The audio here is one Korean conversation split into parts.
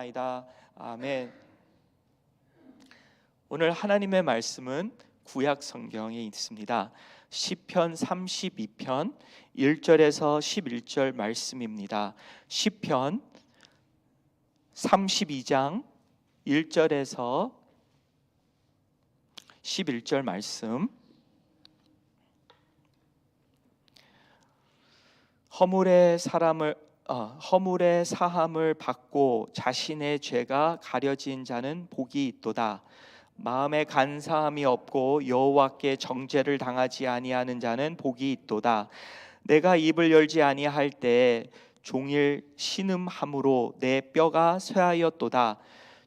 아니다. 아멘. 오늘 하나님의 말씀은 구약 성경에 있습니다. 시편 32편 1절에서 11절 말씀입니다. 시편 32장 1절에서 11절 말씀. 허물의 사함을 받고 자신의 죄가 가려진 자는 복이 있도다. 마음에 간사함이 없고 여호와께 정죄를 당하지 아니하는 자는 복이 있도다. 내가 입을 열지 아니할 때에 종일 신음함으로 내 뼈가 쇠하였도다.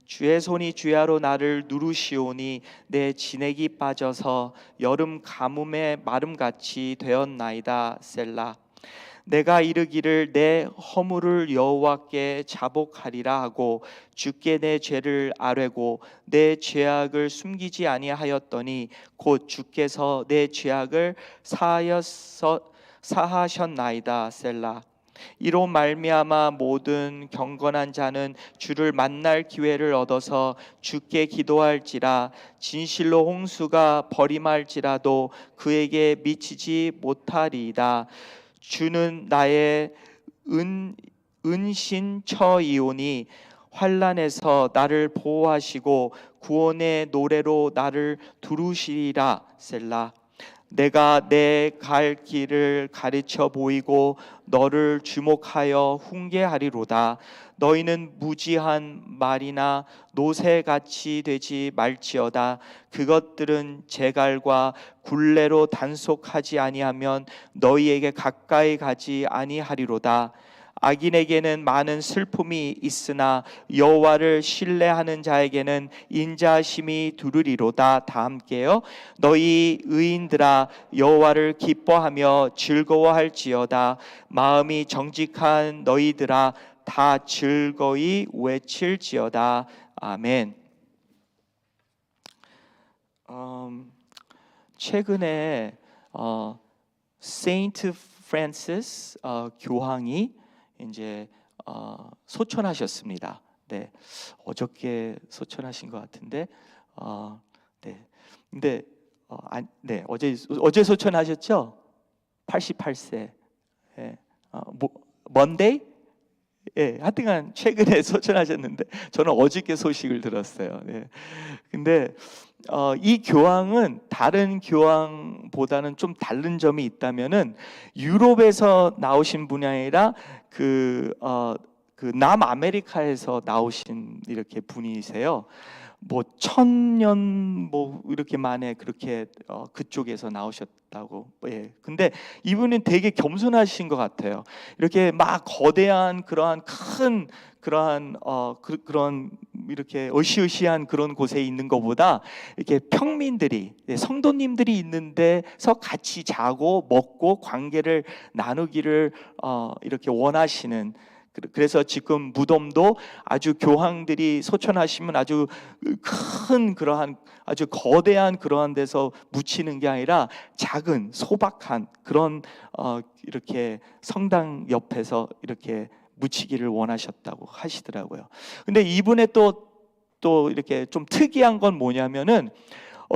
주의 손이 주야로 나를 누르시오니 내 진액이 빠져서 여름 가뭄의 마름같이 되었나이다. 셀라. 내가 이르기를 내 허물을 여호와께 자복하리라 하고 주께 내 죄를 아뢰고 내 죄악을 숨기지 아니하였더니 곧 주께서 내 죄악을 사하셨나이다. 셀라. 이로 말미암아 모든 경건한 자는 주를 만날 기회를 얻어서 주께 기도할지라. 진실로 홍수가 버림할지라도 그에게 미치지 못하리이다. 주는 나의 은신처이오니 환난에서 나를 보호하시고 구원의 노래로 나를 두루시리라. 셀라. 내가 내 갈 길을 가르쳐 보이고 너를 주목하여 훈계하리로다. 너희는 무지한 말이나 노새같이 되지 말지어다. 그것들은 재갈과 굴레로 단속하지 아니하면 너희에게 가까이 가지 아니하리로다. 악인에게는 많은 슬픔이 있으나 여호와를 신뢰하는 자에게는 인자심이 두르리로다. 다 함께요. 너희 의인들아 여호와를 기뻐하며 즐거워할지어다. 마음이 정직한 너희들아 다 즐거이 외칠지어다. 아멘. 최근에 세인트 프란시스 교황이 이제 소천하셨습니다. 네, 어저께 소천하신 것 같은데, 네, 근데 네, 어제 소천하셨죠? 88세. 예, 먼데이? 예, 하여튼간 최근에 소천하셨는데 저는 어저께 소식을 들었어요. 네. 근데 이 교황은 다른 교황보다는 좀 다른 점이 있다면은 유럽에서 나오신 분이 아니라 그 남아메리카에서 나오신 이렇게 분이세요. 뭐 1000년 뭐 이렇게 만에 그렇게 그쪽에서 나오셨다고. 예. 근데 이분은 되게 겸손하신 것 같아요. 이렇게 막 거대한 그러한 큰 그러한 그런 이렇게 으시으시한 그런 곳에 있는 것보다 이렇게 평민들이, 성도님들이 있는 데서 같이 자고 먹고 관계를 나누기를 이렇게 원하시는. 그래서 지금 무덤도 아주 교황들이 소천하시면 아주 큰 그러한 아주 거대한 그러한 데서 묻히는 게 아니라 작은 소박한 그런 이렇게 성당 옆에서 이렇게 묻히기를 원하셨다고 하시더라고요. 근데 이분의 또 이렇게 좀 특이한 건 뭐냐면은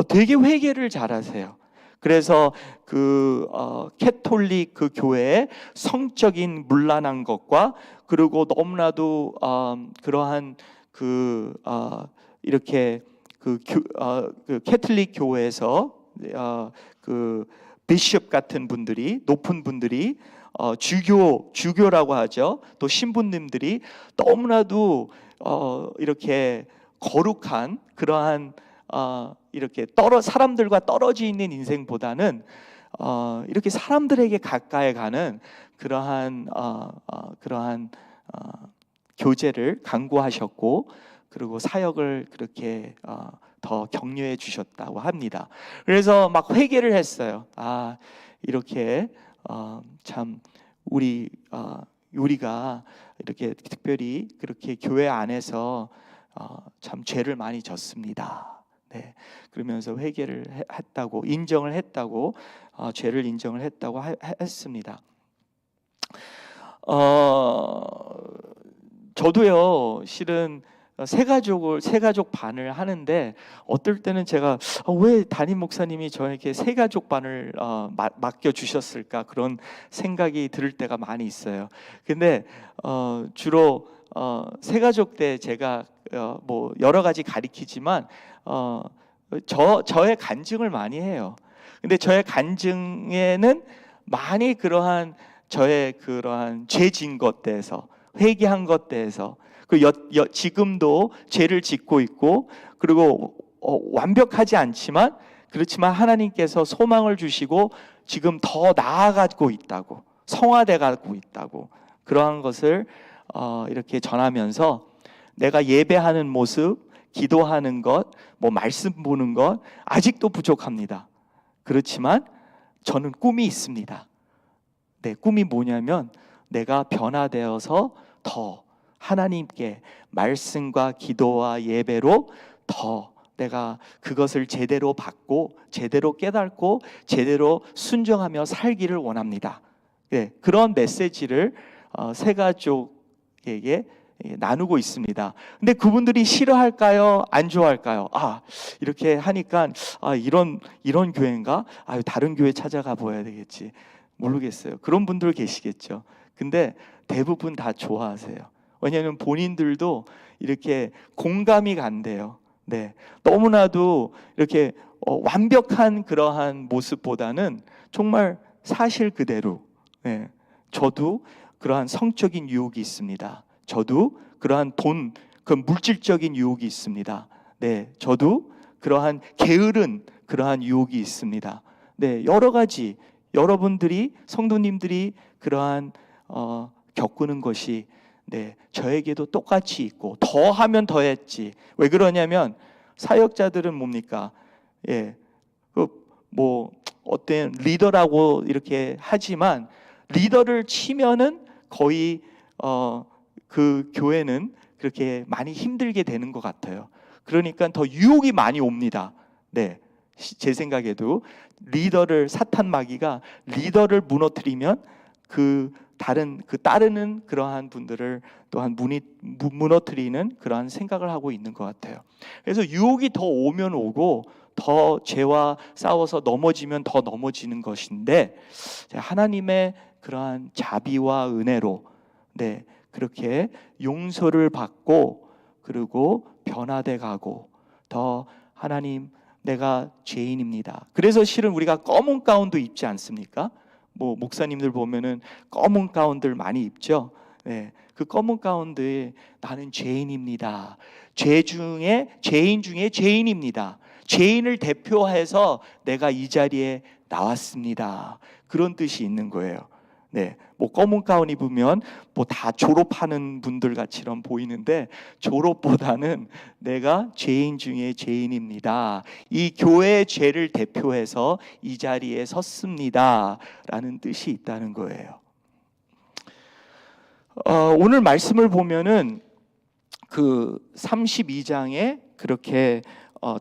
되게 회개를 잘하세요. 그래서 캐톨릭 그 교회의 성적인 문란한 것과 그리고 너무나도 그러한 이렇게 그 캐톨릭 교회에서 그 비숍 같은 분들이, 높은 분들이 주교라고 하죠. 또 신부님들이 너무나도 이렇게 거룩한 그러한 이렇게 사람들과 떨어져 있는 인생보다는 이렇게 사람들에게 가까이 가는 그러한 교제를 강구하셨고, 그리고 사역을 그렇게 더 격려해 주셨다고 합니다. 그래서 막 회개를 했어요. 이렇게 참 우리가 이렇게 특별히 그렇게 교회 안에서 참 죄를 많이 졌습니다. 네, 그러면서 회개를 했다고, 인정을 했다고, 죄를 인정을 했다고 했습니다. 저도요, 실은 세가족 반을 하는데 어떨 때는 제가 왜 담임 목사님이 저에게 세가족 반을 맡겨 주셨을까 그런 생각이 들 때가 많이 있어요. 근데 주로 세가족 때 제가 뭐 여러 가지 가리키지만 저의 간증을 많이 해요. 근데 저의 간증에는 많이 그러한 저의 그러한 죄진 것 대해서, 회개한 것 대해서, 지금도 죄를 짓고 있고, 그리고 완벽하지 않지만 그렇지만 하나님께서 소망을 주시고 지금 더 나아가고 있다고, 성화돼 가고 있다고, 그러한 것을 이렇게 전하면서 내가 예배하는 모습, 기도하는 것, 뭐 말씀 보는 것 아직도 부족합니다. 그렇지만 저는 꿈이 있습니다. 네, 꿈이 뭐냐면 내가 변화되어서 더 하나님께 말씀과 기도와 예배로 더 내가 그것을 제대로 받고 제대로 깨닫고 제대로 순종하며 살기를 원합니다. 네, 그런 메시지를 새가족에게 나누고 있습니다. 근데 그분들이 싫어할까요? 안 좋아할까요? 이렇게 하니까 이런 교회인가? 다른 교회 찾아가 봐야 되겠지. 모르겠어요. 그런 분들 계시겠죠. 근데 대부분 다 좋아하세요. 왜냐하면 본인들도 이렇게 공감이 간대요. 네, 너무나도 이렇게 완벽한 그러한 모습보다는 정말 사실 그대로. 네, 저도 그러한 성적인 유혹이 있습니다. 저도 그러한 그 물질적인 유혹이 있습니다. 네, 저도 그러한 게으른 그러한 유혹이 있습니다. 네, 여러 가지 여러분들이 성도님들이 그러한 겪는 것이 저에게도 똑같이 있고 더 하면 더 했지. 왜 그러냐면 사역자들은 뭡니까? 뭐 어떤 리더라고 이렇게 하지만 리더를 치면은 거의 그 교회는 그렇게 많이 힘들게 되는 것 같아요. 그러니까 더 유혹이 많이 옵니다. 네, 제 생각에도 사탄 마귀가 리더를 무너뜨리면 따르는 그러한 분들을 또한 무너뜨리는 그러한 생각을 하고 있는 것 같아요. 그래서 유혹이 더 오면 오고 더 죄와 싸워서 넘어지면 더 넘어지는 것인데 하나님의 그러한 자비와 은혜로 그렇게 용서를 받고 그리고 변화돼 가고 더 하나님 내가 죄인입니다. 그래서 실은 우리가 검은 가운도 입지 않습니까? 뭐 목사님들 보면은 검은 가운들 많이 입죠. 네, 그 검은 가운데 나는 죄인입니다. 죄인 중에 죄인입니다. 죄인을 대표해서 내가 이 자리에 나왔습니다. 그런 뜻이 있는 거예요. 네, 뭐 검은 가운 입으면 뭐 다 졸업하는 분들 같이럼 보이는데 졸업보다는 내가 죄인 중에 죄인입니다. 이 교회의 죄를 대표해서 이 자리에 섰습니다라는 뜻이 있다는 거예요. 오늘 말씀을 보면은 그 32장에 그렇게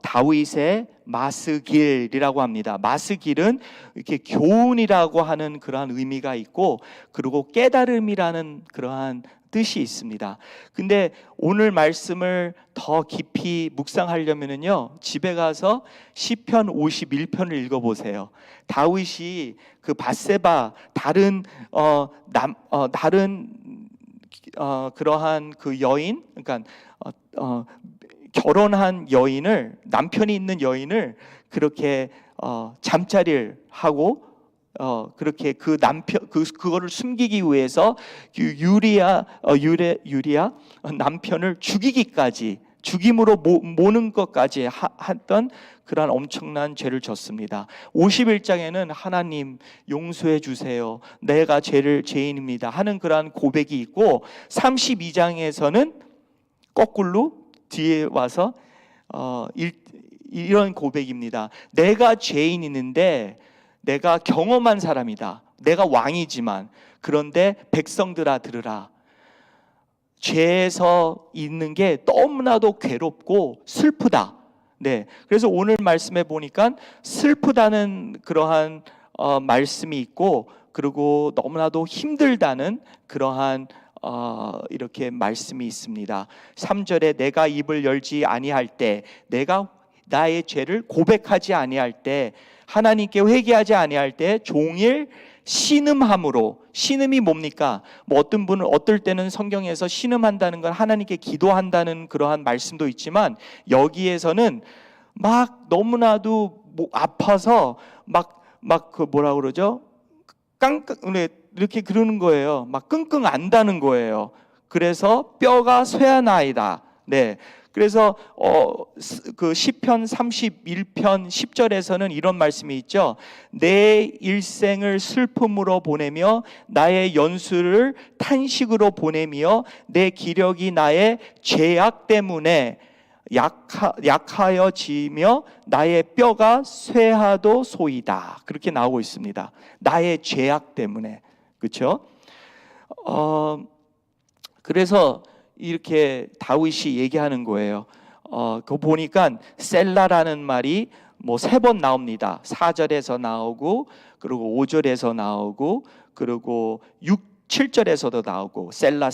다윗의 마스길이라고 합니다. 마스길은 이렇게 교훈이라고 하는 그러한 의미가 있고 그리고 깨달음이라는 그러한 뜻이 있습니다. 근데 오늘 말씀을 더 깊이 묵상하려면요 집에 가서 시편 51편을 읽어보세요. 다윗이 그 밧세바 다른 그러한 그 여인, 그러니까 결혼한 여인을, 남편이 있는 여인을 그렇게 잠자리를 하고 그렇게 그 남편 그거를 숨기기 위해서 유리아 남편을 죽임으로 모는 것까지 했던 그러한 엄청난 죄를 졌습니다. 51장에는 하나님 용서해 주세요. 내가 죄인입니다 하는 그러한 고백이 있고 32장에서는 거꾸로 뒤에 와서 이런 고백입니다. 내가 죄인이는데 내가 경험한 사람이다. 내가 왕이지만 그런데 백성들아 들으라. 죄에서 있는 게 너무나도 괴롭고 슬프다. 네, 그래서 오늘 말씀에 보니까 슬프다는 그러한 말씀이 있고 그리고 너무나도 힘들다는 그러한 이렇게 말씀이 있습니다. 3절에 내가 입을 열지 아니할 때, 내가 나의 죄를 고백하지 아니할 때, 하나님께 회개하지 아니할 때 종일 신음함으로. 신음이 뭡니까? 뭐 어떤 분은 어떨 때는 성경에서 신음한다는 건 하나님께 기도한다는 그러한 말씀도 있지만, 여기에서는 막 너무나도 아파서 막 그 뭐라 그러죠? 깡깡 이렇게 그러는 거예요. 막 끙끙 안다는 거예요. 그래서 뼈가 쇠하나이다. 네. 그래서 그 시편 31편 10절에서는 이런 말씀이 있죠. 내 일생을 슬픔으로 보내며 나의 연수를 탄식으로 보내며 내 기력이 나의 죄악 때문에 약하여지며 나의 뼈가 쇠하도소이다. 그렇게 나오고 있습니다. 나의 죄악 때문에. 그렇죠? 그래서 이렇게 다윗이 얘기하는 거예요. 그거 보니까 셀라라는 말이 뭐 3번 나옵니다. 4절에서 나오고, 그리고 5절에서 나오고, 그리고 7절에서도 나오고, 셀라.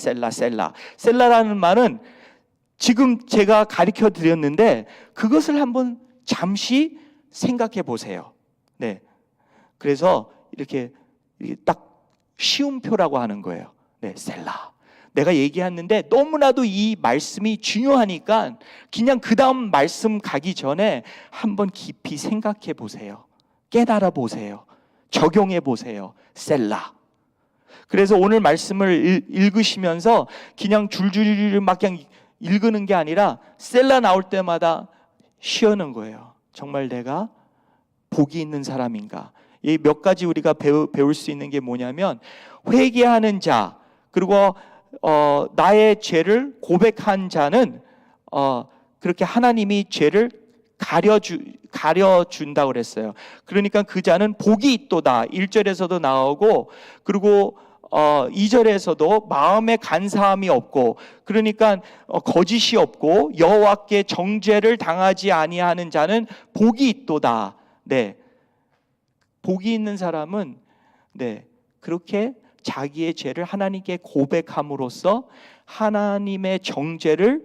셀라라는 말은 지금 제가 가르쳐 드렸는데 그것을 한번 잠시 생각해 보세요. 네. 그래서 이렇게 딱 시음표라고 하는 거예요. 네, 셀라. 내가 얘기했는데 너무나도 이 말씀이 중요하니까 그냥 그 다음 말씀 가기 전에 한번 깊이 생각해 보세요. 깨달아 보세요. 적용해 보세요. 셀라. 그래서 오늘 말씀을 읽으시면서 그냥 줄줄이 막 그냥 읽는 게 아니라 셀라 나올 때마다 쉬어는 거예요. 정말 내가 복이 있는 사람인가? 이 몇 가지 우리가 배울 수 있는 게 뭐냐면, 회개하는 자, 그리고 나의 죄를 고백한 자는 그렇게 하나님이 죄를 가려준다고 그랬어요. 그러니까 그 자는 복이 있도다. 1절에서도 나오고, 그리고 2절에서도 마음에 간사함이 없고, 그러니까 거짓이 없고 여호와께 정죄를 당하지 아니하는 자는 복이 있도다. 네, 복이 있는 사람은 그렇게 자기의 죄를 하나님께 고백함으로써 하나님의 정죄를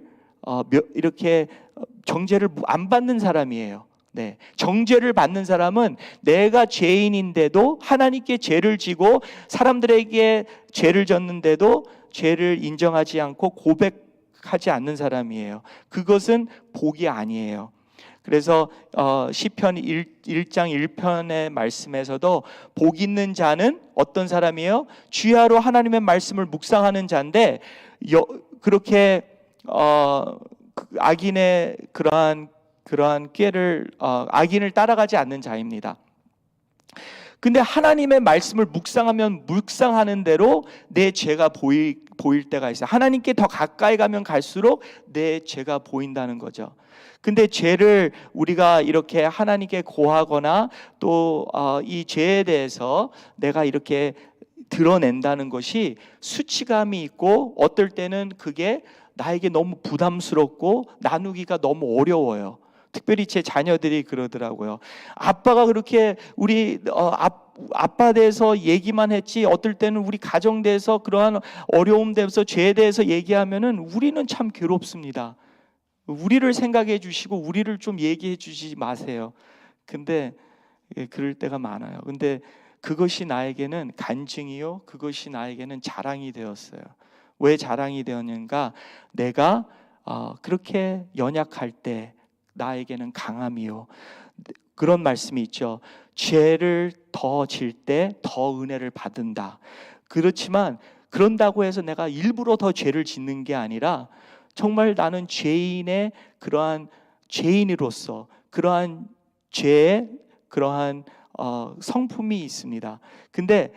이렇게 정죄를 안 받는 사람이에요. 네, 정죄를 받는 사람은 내가 죄인인데도 하나님께 죄를 지고 사람들에게 죄를 졌는데도 죄를 인정하지 않고 고백하지 않는 사람이에요. 그것은 복이 아니에요. 그래서 시편 1장 1편의 말씀에서도 복 있는 자는 어떤 사람이에요? 주야로 하나님의 말씀을 묵상하는 자인데, 그렇게 악인의 그러한 꾀를 악인을 따라가지 않는 자입니다. 근데 하나님의 말씀을 묵상하는 대로 내 죄가 보일 때가 있어요. 하나님께 더 가까이 가면 갈수록 내 죄가 보인다는 거죠. 근데 죄를 우리가 이렇게 하나님께 고하거나 또 이 죄에 대해서 내가 이렇게 드러낸다는 것이 수치감이 있고, 어떨 때는 그게 나에게 너무 부담스럽고 나누기가 너무 어려워요. 특별히 제 자녀들이 그러더라고요. 아빠가 그렇게 우리 아빠 대해서 얘기만 했지, 어떨 때는 우리 가정 대해서 그러한 어려움 대해서 죄에 대해서 얘기하면은 우리는 참 괴롭습니다. 우리를 생각해 주시고 우리를 좀 얘기해 주지 마세요. 근데 그럴 때가 많아요. 근데 그것이 나에게는 간증이요, 그것이 나에게는 자랑이 되었어요. 왜 자랑이 되었는가? 내가 그렇게 연약할 때 나에게는 강함이요, 그런 말씀이 있죠. 죄를 더 질 때 더 은혜를 받는다. 그렇지만 그런다고 해서 내가 일부러 더 죄를 짓는 게 아니라, 정말 나는 죄인의 그러한 죄인으로서 그러한 죄의 그러한 성품이 있습니다. 근데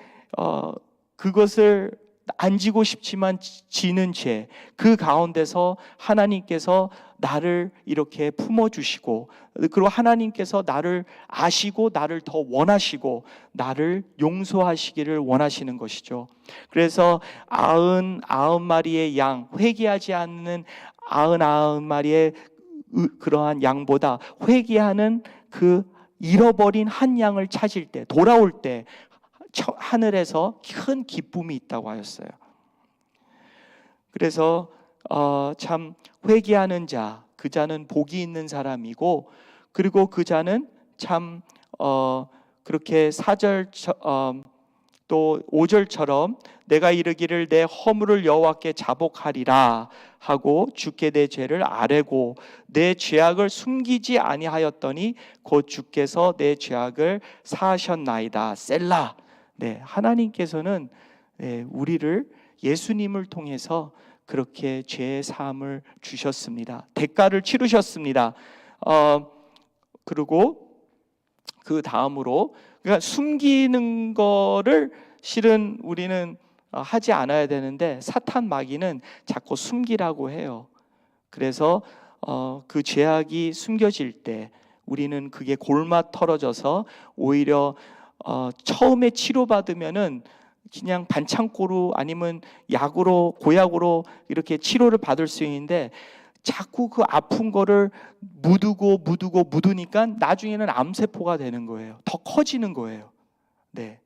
그것을 안 지고 싶지만 지는 죄, 그 가운데서 하나님께서 나를 이렇게 품어주시고, 그리고 하나님께서 나를 아시고 나를 더 원하시고 나를 용서하시기를 원하시는 것이죠. 그래서 99마리의 양, 회개하지 않는 99마리의 그러한 양보다 회개하는 그 잃어버린 한 양을 찾을 때, 돌아올 때 하늘에서 큰 기쁨이 있다고 하였어요. 그래서 참 회개하는 자, 그 자는 복이 있는 사람이고, 그리고 그 자는 참 그렇게 4절 또 5절처럼 내가 이르기를 내 허물을 여호와께 자복하리라 하고 주께 내 죄를 아뢰고 내 죄악을 숨기지 아니하였더니 곧 주께서 내 죄악을 사하셨나이다. 셀라. 네, 하나님께서는 우리를 예수님을 통해서 그렇게 죄의 사함을 주셨습니다. 대가를 치르셨습니다. 그리고 그 다음으로, 그러니까 숨기는 거를 실은 우리는 하지 않아야 되는데 사탄 마귀는 자꾸 숨기라고 해요. 그래서 그 죄악이 숨겨질 때 우리는 그게 골마 털어져서 오히려 처음에 치료받으면은 그냥 반창고로 아니면 약으로 고약으로 이렇게 치료를 받을 수 있는데, 자꾸 그 아픈 거를 묻으니까 나중에는 암세포가 되는 거예요. 더 커지는 거예요. 네.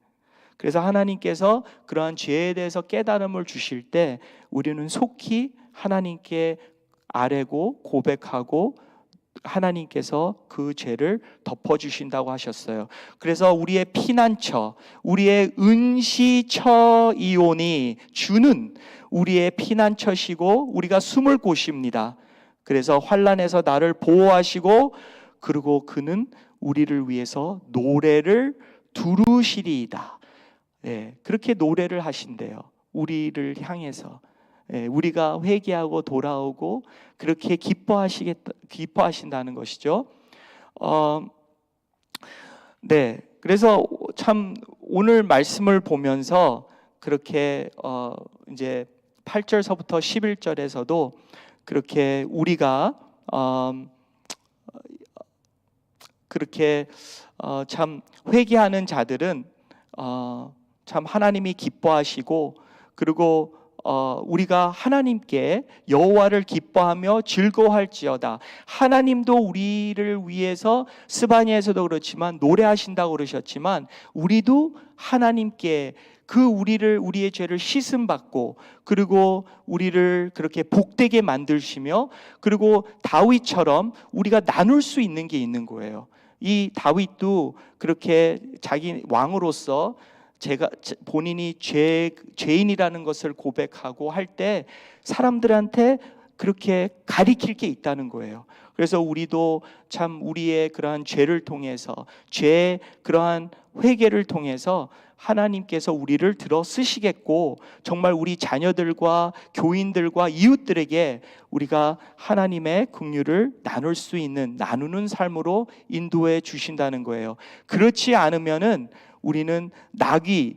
그래서 하나님께서 그러한 죄에 대해서 깨달음을 주실 때 우리는 속히 하나님께 아뢰고 고백하고 하나님께서 그 죄를 덮어주신다고 하셨어요. 그래서 우리의 피난처, 우리의 은시처이오니 주는 우리의 피난처시고 우리가 숨을 곳입니다. 그래서 환난에서 나를 보호하시고, 그리고 그는 우리를 위해서 노래를 두르시리이다. 그렇게 노래를 하신대요. 우리를 향해서. 우리가 회개하고 돌아오고 그렇게 기뻐하신다는 것이죠. 그래서 참 오늘 말씀을 보면서 그렇게 이제 8절서부터 11절에서도 그렇게 우리가 그렇게 참 회개하는 자들은 참 하나님이 기뻐하시고, 그리고 우리가 하나님께 여호와를 기뻐하며 즐거워할지어다. 하나님도 우리를 위해서 스바냐에서도 그렇지만 노래하신다고 그러셨지만, 우리도 하나님께 우리의 죄를 씻음 받고, 그리고 우리를 그렇게 복되게 만드시며, 그리고 다윗처럼 우리가 나눌 수 있는 게 있는 거예요. 이 다윗도 그렇게 자기 왕으로서 본인이 죄인이라는 것을 고백하고 할 때 사람들한테 그렇게 가리킬 게 있다는 거예요. 그래서 우리도 참 우리의 그러한 죄를 통해서, 죄의 그러한 회개를 통해서 하나님께서 우리를 들어 쓰시겠고, 정말 우리 자녀들과 교인들과 이웃들에게 우리가 하나님의 긍휼을 나눌 수 있는, 나누는 삶으로 인도해 주신다는 거예요. 그렇지 않으면은 우리는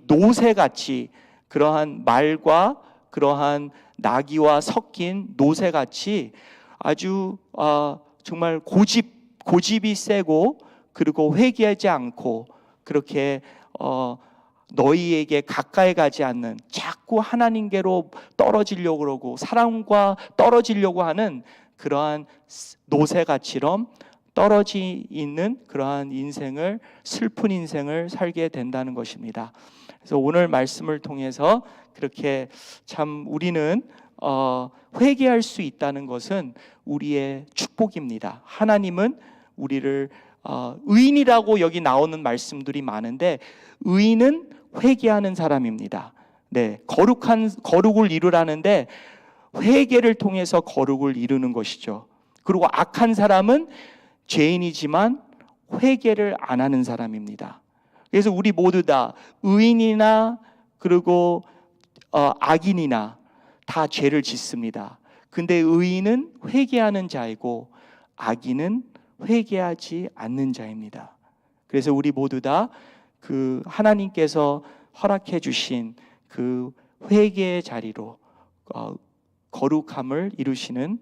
노새같이, 그러한 말과 그러한 나귀와 섞인 노새같이 아주 정말 고집이 세고, 그리고 회개하지 않고 그렇게 너희에게 가까이 가지 않는, 자꾸 하나님께로 떨어지려고 그러고 사랑과 떨어지려고 하는 그러한 노새같이럼 떨어지 있는 그러한 인생을, 슬픈 인생을 살게 된다는 것입니다. 그래서 오늘 말씀을 통해서 그렇게 참 우리는 회개할 수 있다는 것은 우리의 축복입니다. 하나님은 우리를 의인이라고 여기 나오는 말씀들이 많은데, 의인은 회개하는 사람입니다. 거룩을 이루라는데 회개를 통해서 거룩을 이루는 것이죠. 그리고 악한 사람은 죄인이지만 회개를 안 하는 사람입니다. 그래서 우리 모두 다 의인이나 그리고 악인이나 다 죄를 짓습니다. 근데 의인은 회개하는 자이고 악인은 회개하지 않는 자입니다. 그래서 우리 모두 다 그 하나님께서 허락해 주신 그 회개의 자리로 거룩함을 이루시는,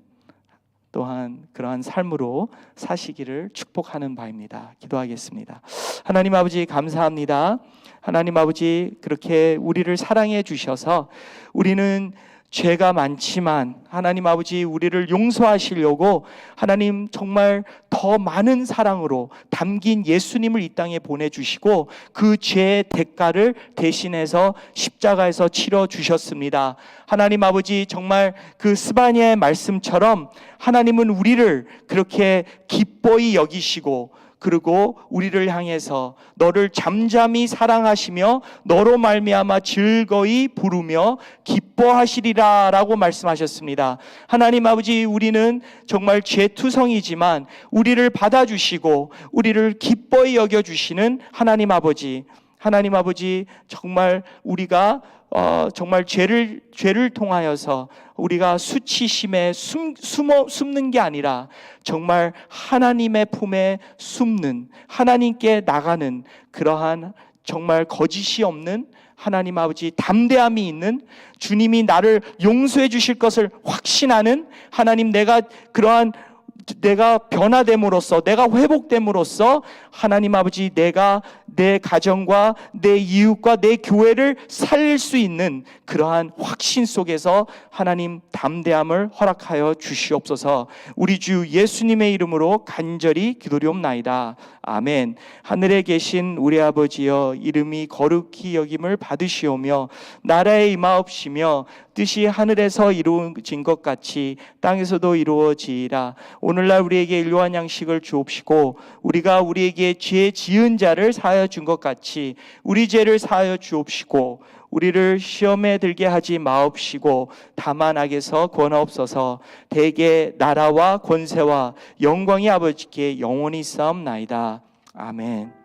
또한 그러한 삶으로 사시기를 축복하는 바입니다. 기도하겠습니다. 하나님 아버지, 감사합니다. 하나님 아버지, 그렇게 우리를 사랑해 주셔서 우리는 죄가 많지만 하나님 아버지 우리를 용서하시려고 하나님 정말 더 많은 사랑으로 담긴 예수님을 이 땅에 보내주시고 그 죄의 대가를 대신해서 십자가에서 치러주셨습니다. 하나님 아버지 정말 그 스바냐의 말씀처럼 하나님은 우리를 그렇게 기뻐히 여기시고 그리고 우리를 향해서 너를 잠잠히 사랑하시며 너로 말미암아 즐거이 부르며 기뻐하시리라 라고 말씀하셨습니다. 하나님 아버지 우리는 정말 죄투성이지만 우리를 받아주시고 우리를 기뻐히 여겨주시는 하나님 아버지 정말 우리가 정말 죄를 통하여서 우리가 수치심에 숨는 게 아니라 정말 하나님의 품에 숨는, 하나님께 나가는 그러한 정말 거짓이 없는 하나님 아버지 담대함이 있는, 주님이 나를 용서해 주실 것을 확신하는 하나님, 내가 변화됨으로써, 내가 회복됨으로써 하나님 아버지 내가 내 가정과 내 이웃과 내 교회를 살릴 수 있는 그러한 확신 속에서 하나님 담대함을 허락하여 주시옵소서. 우리 주 예수님의 이름으로 간절히 기도리옵나이다. 아멘. 하늘에 계신 우리 아버지여, 이름이 거룩히 여김을 받으시오며 나라에 임하옵시며 뜻이 하늘에서 이루어진 것 같이 땅에서도 이루어지이라. 오늘날 우리에게 일용할 양식을 주옵시고 우리가 우리에게 죄 지은 자를 사하여 준 것 같이 우리 죄를 사하여 주옵시고 우리를 시험에 들게 하지 마옵시고 다만 악에서 구원하옵소서. 대개 나라와 권세와 영광이 아버지께 영원히 있사옵나이다. 아멘.